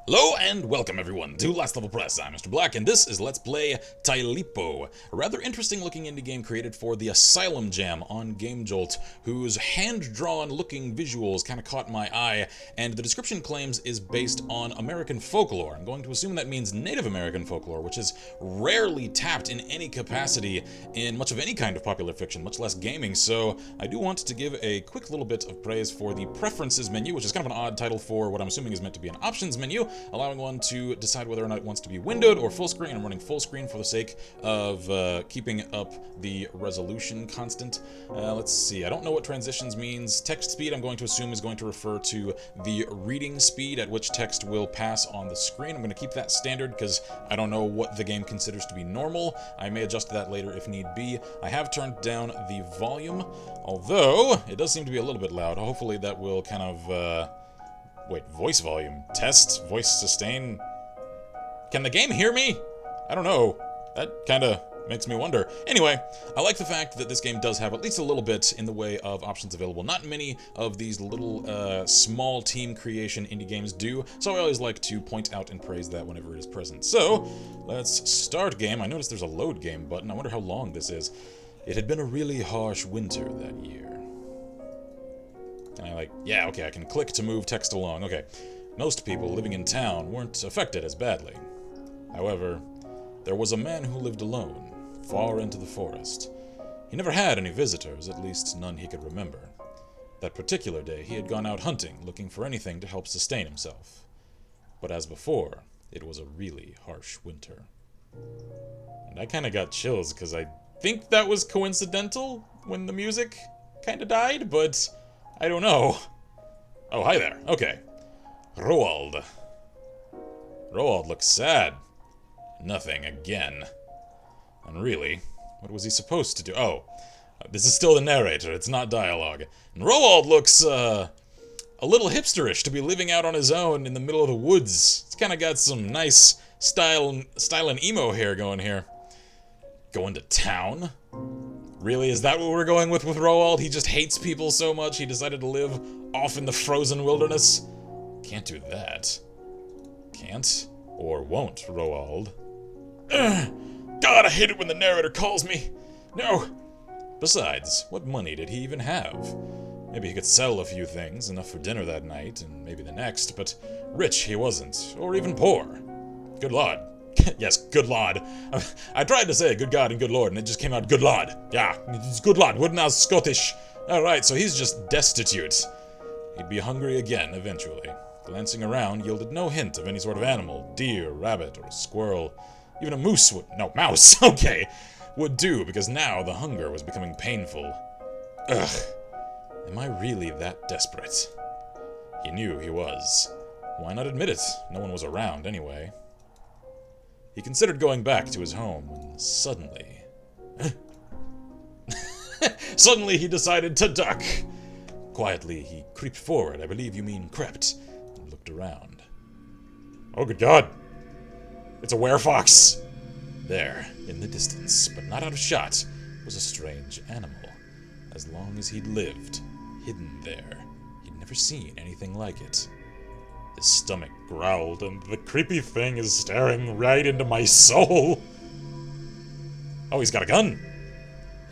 Hello and welcome everyone to Last Level Press. I'm Mr. Black and this is Let's Play Tailypo, a rather interesting looking indie game created for the Asylum Jam on GameJolt, whose hand-drawn looking visuals kind of caught my eye, and the description claims is based on American folklore. I'm going to assume that means Native American folklore, which is rarely tapped in any capacity in much of any kind of popular fiction, much less gaming, so I do want to give a quick little bit of praise for the Preferences menu, which is kind of an odd title for what I'm assuming is meant to be an Options menu, allowing one to decide whether or not it wants to be windowed or full screen. I'm running full screen for the sake of keeping up the resolution constant. Let's see, I don't know what transitions means. Text speed, I'm going to assume, is going to refer to the reading speed at which text will pass on the screen. I'm going to keep that standard because I don't know what the game considers to be normal. I may adjust that later if need be. I have turned down the volume, although it does seem to be a little bit loud. Hopefully that will kind of... Wait, voice volume? Test? Voice sustain? Can the game hear me? I don't know. That kinda makes me wonder. Anyway, I like the fact that this game does have at least a little bit in the way of options available. Not many of these little, small team creation indie games do, so I always like to point out and praise that whenever it is present. So, let's start game. I noticed there's a load game button. I wonder how long this is. It had been a really harsh winter that year. And yeah, okay, I can click to move text along. Okay, most people living in town weren't affected as badly. However, there was a man who lived alone, far into the forest. He never had any visitors, at least none he could remember. That particular day, he had gone out hunting, looking for anything to help sustain himself. But as before, it was a really harsh winter. And I kinda got chills, because I think that was coincidental when the music kinda died, but... I don't know. Oh, hi there. Okay. Roald. Roald looks sad. Nothing again. And really, what was he supposed to do? Oh, this is still the narrator. It's not dialogue. And Roald looks, a little hipsterish to be living out on his own in the middle of the woods. He's kind of got some nice style and emo hair going here. Going to town? Really? Is that what we're going with Roald? He just hates people so much he decided to live off in the frozen wilderness? Can't do that. Can't or won't, Roald. God, I hate it when the narrator calls me. No. Besides, what money did he even have? Maybe he could sell a few things, enough for dinner that night, and maybe the next, but rich he wasn't, or even poor. Good Lord. Yes, good Lord. I tried to say good God and good Lord, and it just came out good Lord. Yeah, it's good Lord, wouldn't I Scottish? Alright, so he's just destitute. He'd be hungry again, eventually. Glancing around yielded no hint of any sort of animal, deer, rabbit, or squirrel. Even a moose would... no, mouse, okay, would do, because now the hunger was becoming painful. Ugh. Am I really that desperate? He knew he was. Why not admit it? No one was around, anyway. He considered going back to his home when suddenly... Suddenly he decided to duck! Quietly, he creeped forward, I believe you mean crept, and looked around. Oh, good God! It's a werefox! There, in the distance, but not out of shot, was a strange animal. As long as he'd lived, hidden there, he'd never seen anything like it. His stomach growled, and the creepy thing is staring right into my soul. Oh, he's got a gun!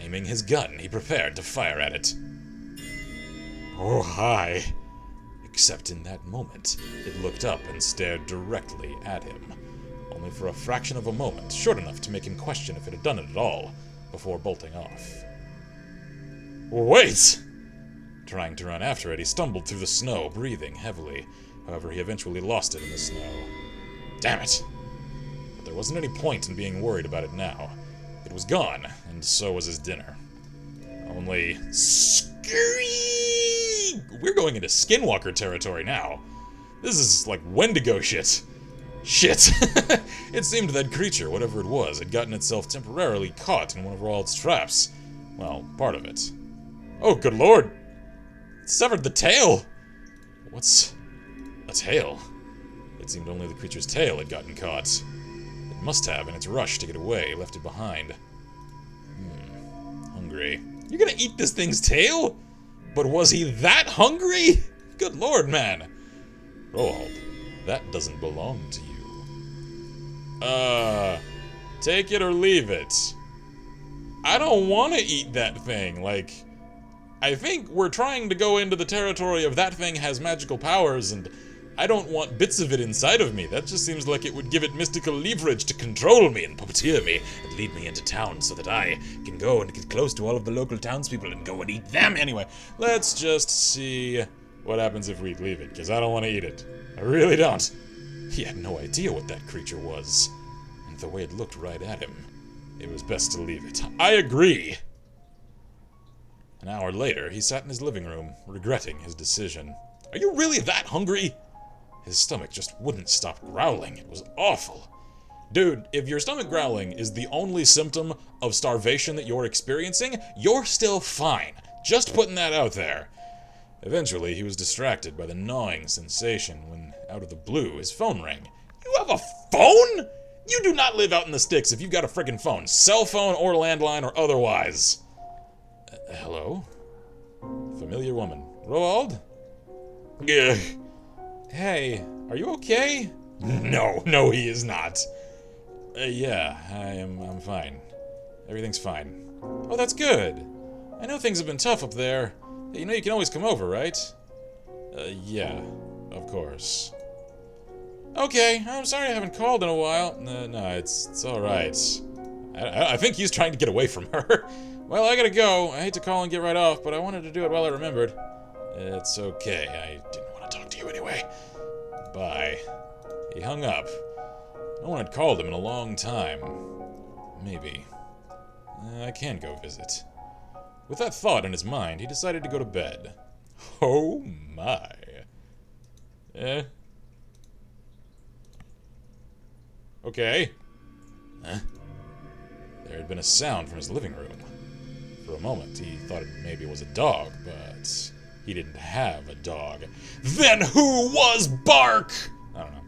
Aiming his gun, he prepared to fire at it. Oh, hi. Except in that moment, it looked up and stared directly at him. Only for a fraction of a moment, short enough to make him question if it had done it at all, before bolting off. Wait! Trying to run after it, he stumbled through the snow, breathing heavily. However, he eventually lost it in the snow. Damn it! But there wasn't any point in being worried about it now. It was gone, and so was his dinner. Only... scary! We're going into Skinwalker territory now. This is like Wendigo shit. Shit! It seemed that creature, whatever it was, had gotten itself temporarily caught in one of Roald's traps. Well, part of it. Oh, good lord! It severed the tail! What's... a tail? It seemed only the creature's tail had gotten caught. It must have, in its rush to get away, left it behind. Hungry. You're gonna eat this thing's tail? But was he that hungry? Good lord, man. Roald. That doesn't belong to you. Take it or leave it. I don't want to eat that thing. Like, I think we're trying to go into the territory of that thing has magical powers, and I don't want bits of it inside of me. That just seems like it would give it mystical leverage to control me and puppeteer me and lead me into town so that I can go and get close to all of the local townspeople and go and eat them. Anyway, let's just see what happens if we leave it, because I don't want to eat it. I really don't. He had no idea what that creature was, and the way it looked right at him, it was best to leave it. I agree. An hour later, he sat in his living room, regretting his decision. Are you really that hungry? His stomach just wouldn't stop growling. It was awful. Dude, if your stomach growling is the only symptom of starvation that you're experiencing, you're still fine. Just putting that out there. Eventually, he was distracted by the gnawing sensation when, out of the blue, his phone rang. You have a phone? You do not live out in the sticks if you've got a frickin' phone. Cell phone or landline or otherwise. Hello? Familiar woman. Roald? Ugh. Hey, are you okay? No, he is not. Yeah, I'm fine. Everything's fine. Oh, that's good. I know things have been tough up there. You know you can always come over, right? Yeah, of course. Okay, I'm sorry I haven't called in a while. No, it's alright. I think he's trying to get away from her. Well, I gotta go. I hate to call and get right off, but I wanted to do it while I remembered. It's okay. I didn't want to talk to you anyway. Bye. He hung up. No one had called him in a long time. Maybe. I can go visit. With that thought in his mind, he decided to go to bed. Oh my. Okay. Huh? There had been a sound from his living room. For a moment, he thought maybe it was a dog, but he didn't have a dog. Then who was Bark? I don't know.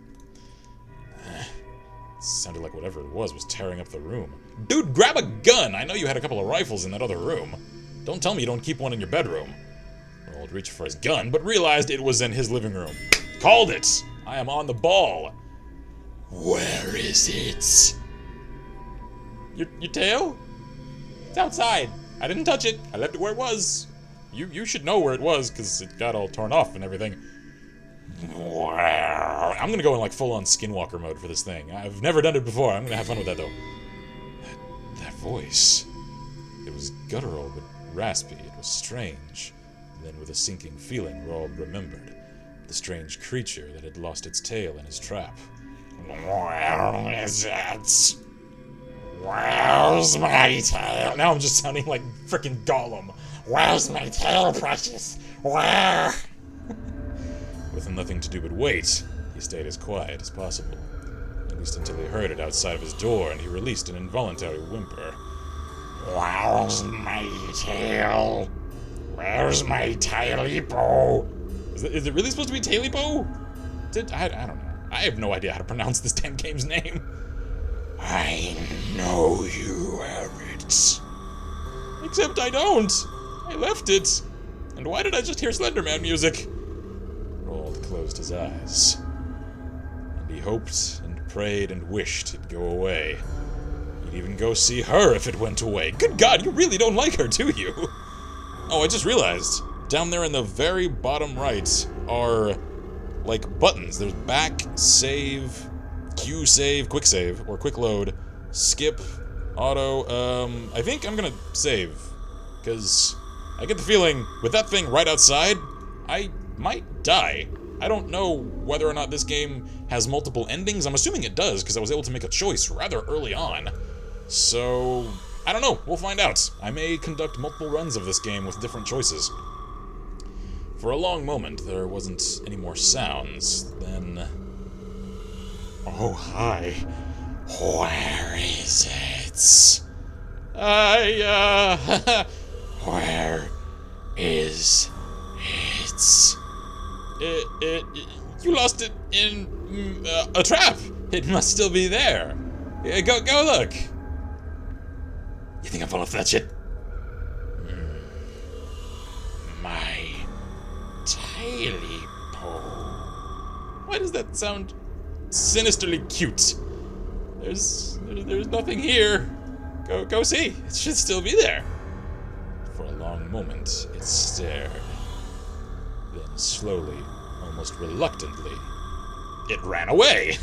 It sounded like whatever it was tearing up the room. Dude, grab a gun! I know you had a couple of rifles in that other room. Don't tell me you don't keep one in your bedroom. Roald reached for his gun, but realized it was in his living room. Called it! I am on the ball. Where is it? Your tail? It's outside. I didn't touch it. I left it where it was. You should know where it was, because it got all torn off and everything. I'm gonna go in like full-on Skinwalker mode for this thing. I've never done it before. I'm gonna have fun with that though. That voice. It was guttural but raspy. It was strange. And then with a sinking feeling, Roald remembered the strange creature that had lost its tail in his trap. Where is it? Where's my tail? Now I'm just sounding like frickin' Gollum. Where's my tail, precious? Where? With nothing to do but wait, he stayed as quiet as possible. At least until he heard it outside of his door, and he released an involuntary whimper. Where's my tail? Where's my Tailypo? Is it really supposed to be Tailypo? I don't know. I have no idea how to pronounce this damn game's name. I know you have it. Except I don't. I left it. And why did I just hear Slenderman music? Roald closed his eyes. And he hoped and prayed and wished it'd go away. He'd even go see her if it went away. Good God, you really don't like her, do you? Oh, I just realized. Down there in the very bottom right are, like, buttons. There's back, save, Q save, quick save, or quick load, skip, auto. I think I'm gonna save. Because I get the feeling, with that thing right outside, I might die. I don't know whether or not this game has multiple endings. I'm assuming it does, because I was able to make a choice rather early on. So, I don't know. We'll find out. I may conduct multiple runs of this game with different choices. For a long moment, there wasn't any more sounds. Then... Oh, hi. Where is it? Where is it? You lost it in a trap. It must still be there. Go look. You think I'm falling for that shit? My Tailypo. Why does that sound sinisterly cute? There's nothing here. Go see. It should still be there. For a long moment, it stared. Then slowly, almost reluctantly, it ran away.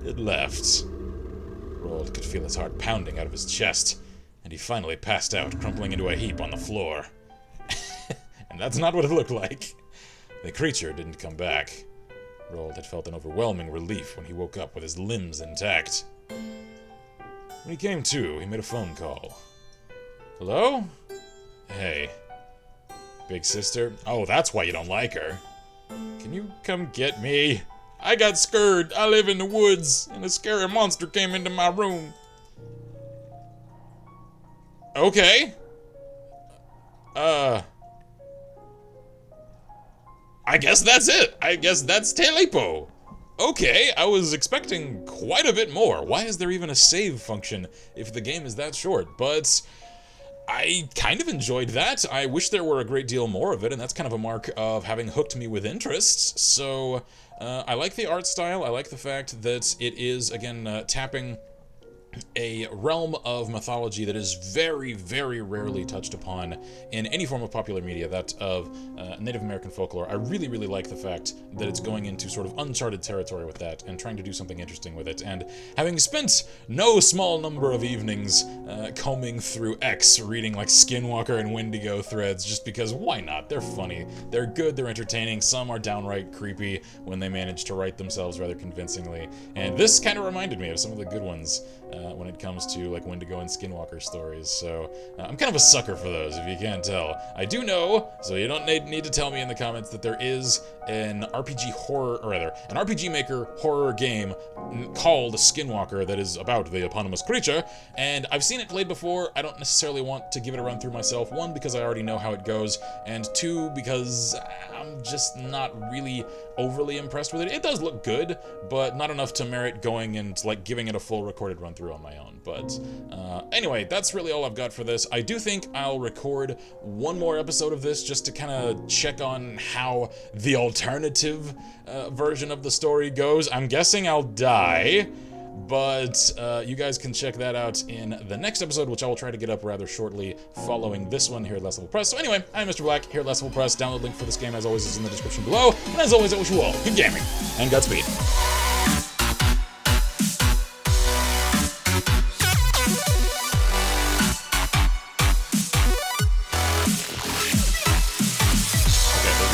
It left. Roald could feel his heart pounding out of his chest, and he finally passed out, crumpling into a heap on the floor. And that's not what it looked like. The creature didn't come back. Roald had felt an overwhelming relief when he woke up with his limbs intact. When he came to, he made a phone call. Hello? Hey. Big sister? Oh, that's why you don't like her. Can you come get me? I got scared. I live in the woods, and a scary monster came into my room. Okay. I guess that's it. I guess that's Tailypo. Okay, I was expecting quite a bit more. Why is there even a save function if the game is that short? But I kind of enjoyed that. I wish there were a great deal more of it, and that's kind of a mark of having hooked me with interest. So I like the art style. I like the fact that it is, again, tapping a realm of mythology that is very, very rarely touched upon in any form of popular media, that of Native American folklore. I really, really like the fact that it's going into sort of uncharted territory with that and trying to do something interesting with it. And having spent no small number of evenings combing through X, reading like Skinwalker and Wendigo threads, just because why not? They're funny, they're good, they're entertaining. Some are downright creepy when they manage to write themselves rather convincingly. And this kind of reminded me of some of the good ones when it comes to like Wendigo and Skinwalker stories. So I'm kind of a sucker for those, if you can't tell. I do know, so you don't need to tell me in the comments, that there is an RPG horror, or rather, an RPG Maker horror game called Skinwalker that is about the eponymous creature, and I've seen it played before. I don't necessarily want to give it a run through myself. One, because I already know how it goes, and two, because I'm just not really overly impressed with it. It does look good, but not enough to merit going and like giving it a full recorded run through on my own. But anyway, that's really all I've got for this. I do think I'll record one more episode of this just to kind of check on how the alternative version of the story goes. I'm guessing I'll die, but you guys can check that out in the next episode, which I will try to get up rather shortly following this one here at Last Level Press. So anyway, I'm Mr. Black here at Last Level Press. Download link for this game, as always, is in the description below. And as always, I wish you all good gaming and Godspeed.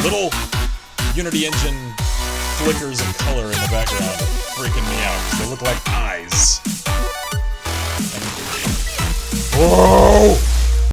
Little Unity engine flickers of color in the background are freaking me out because they look like eyes. Whoa!